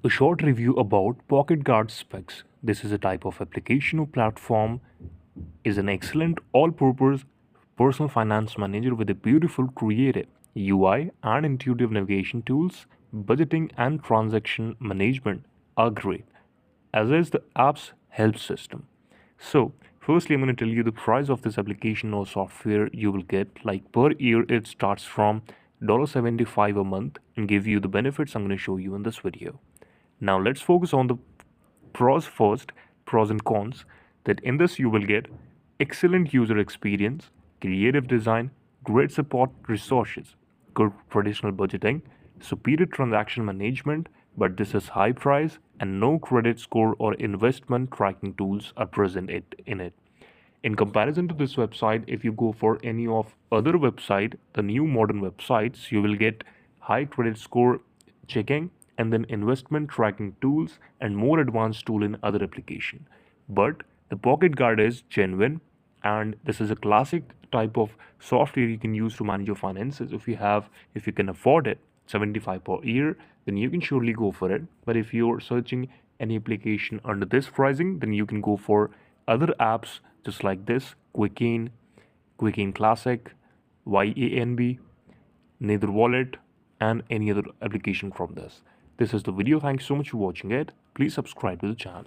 A short review about PocketGuard specs. This is a type of application or platform is an excellent all-purpose personal finance manager with a beautiful creative UI and intuitive navigation tools. Budgeting and transaction management are great, as is the app's help system. So, firstly, I'm going to tell you the price of this application or software you will get. Like per year, it starts from $75 a month and give you the benefits I'm going to show you in this video. Now, let's focus on the pros first, pros and cons. That in this, you will get excellent user experience, creative design, great support resources, good traditional budgeting, superior transaction management, but this is high price and no credit score or investment tracking tools are present in it. In comparison to this website, if you go for any of other website, the new modern websites, you will get high credit score checking and then investment tracking tools and more advanced tool in other application. But the Pocket Guard is genuine, and this is a classic type of software you can use to manage your finances. If you can afford it, 75 per year, then you can surely go for it. But if you're searching any application under this pricing, then you can go for other apps just like this: Quicken Classic, YANB, Nether Wallet, and any other application from this. This is the video. Thanks so much for watching it. Please subscribe to the channel.